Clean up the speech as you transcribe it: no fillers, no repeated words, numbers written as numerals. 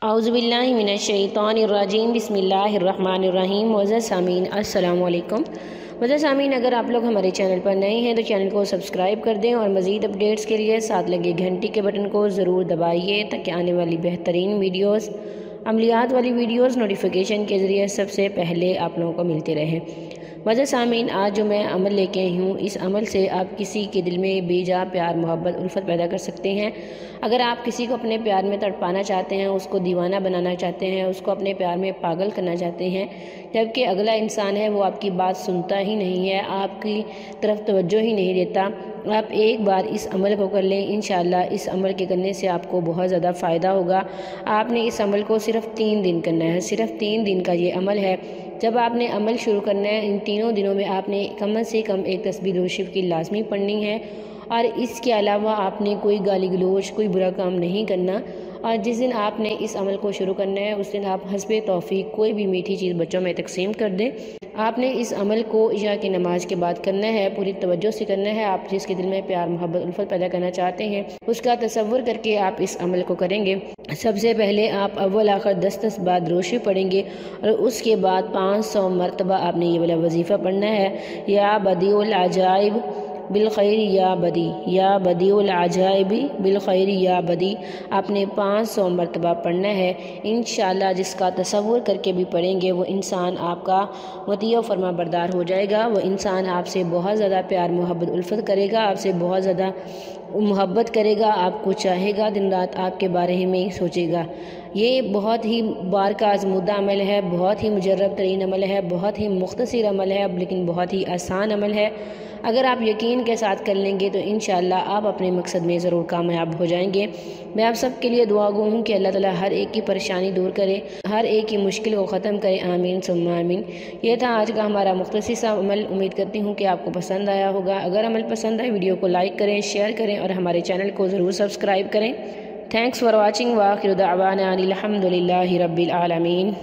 औज़ुबिल्लाहि मिनश्शैतानिर्रजीम बिस्मिल्लाहिर्रहमानिर्रहीम। मुअज़्ज़ज़ सामीन अस्सलामु अलैकुम। मुअज़्ज़ज़ सामीन, अगर आप लोग हमारे चैनल पर नए हैं तो चैनल को सब्सक्राइब कर दें और मज़ीद अपडेट्स के लिए साथ लगे घंटी के बटन को ज़रूर दबाइए ताकि आने वाली बेहतरीन वीडियोस, अमलियात वाली वीडियोस नोटिफिकेशन के ज़रिए सबसे पहले आप लोगों को मिलते रहें। मुअज़्ज़ज़ सामीन, आज जो मैं अमल लेके आई हूँ, इस अमल से आप किसी के दिल में बेजा प्यार, मोहब्बत, उल्फत पैदा कर सकते हैं। अगर आप किसी को अपने प्यार में तड़पाना चाहते हैं, उसको दीवाना बनाना चाहते हैं, उसको अपने प्यार में पागल करना चाहते हैं, जबकि अगला इंसान है वो आपकी बात सुनता ही नहीं है, आपकी तरफ तवज्जो ही नहीं देता, आप एक बार इस अमल को कर लें। इंशाअल्लाह इस अमल के करने से आपको बहुत ज़्यादा फ़ायदा होगा। आपने इस अमल को सिर्फ़ 3 दिन करना है, सिर्फ़ 3 दिन का ये अमल है। जब आपने अमल शुरू करना है, इन तीनों दिनों में आपने कम से कम एक तस्बीह दुरूद शरीफ की लाजमी पढ़नी है और इसके अलावा आपने कोई गाली गलौज, कोई बुरा काम नहीं करना। और जिस दिन आपने इस अमल को शुरू करना है उस दिन आप हस्बे तौफीक कोई भी मीठी चीज़ बच्चों में तकसीम कर दें। आपने इस अमल को इशा की नमाज के बाद करना है, पूरी तवज्जो से करना है। आप जिसके दिल में प्यार, मोहब्बत, उल्फत पैदा करना चाहते हैं उसका तसव्वुर करके आप इस अमल को करेंगे। सबसे पहले आप अव्वल आखिर 10-10 बार दुरूद पढ़ेंगे और उसके बाद 500 मरतबा आपने ये वाला वजीफ़ा पढ़ना है। या बदीउल अजाइब बिल खैर या बदी, या बदीउल अजाइबी बिल खैर या बदी, आपने 500 मरतबा पढ़ना है। इंशाअल्लाह जिसका तसव्वुर करके भी पढ़ेंगे वो इंसान आपका मुतीअ फरमा बरदार हो जाएगा। वो इंसान आपसे बहुत ज़्यादा प्यार, मोहब्बत, उल्फत करेगा, आपसे बहुत ज़्यादा मोहब्बत करेगा, आपको चाहेगा, दिन रात आपके बारे में ही सोचेगा। ये बहुत ही बार का आज़मूदा अमल है, बहुत ही मुजर्रब तरीन अमल है, बहुत ही मुख्तसर अमल है, लेकिन बहुत ही आसान अमल है। अगर आप यकीन के साथ कर लेंगे तो इंशाअल्लाह आप अपने मकसद में ज़रूर कामयाब हो जाएंगे। मैं आप सब के लिए दुआ गो हूँ कि अल्लाह ताला हर एक की परेशानी दूर करे, हर एक की मुश्किल को ख़त्म करे। आमीन सुम्मा आमीन। ये था आज का हमारा मुख्तसर सा अमल। उम्मीद करती हूँ कि आपको पसंद आया होगा। अगर अमल पसंद आए वीडियो को लाइक करें, शेयर करें और हमारे चैनल को ज़रूर सब्सक्राइब करें। Thanks for watching. व आखिर दावाना अनिल हम्दुलिल्लाहि रब्बिल आलमीन।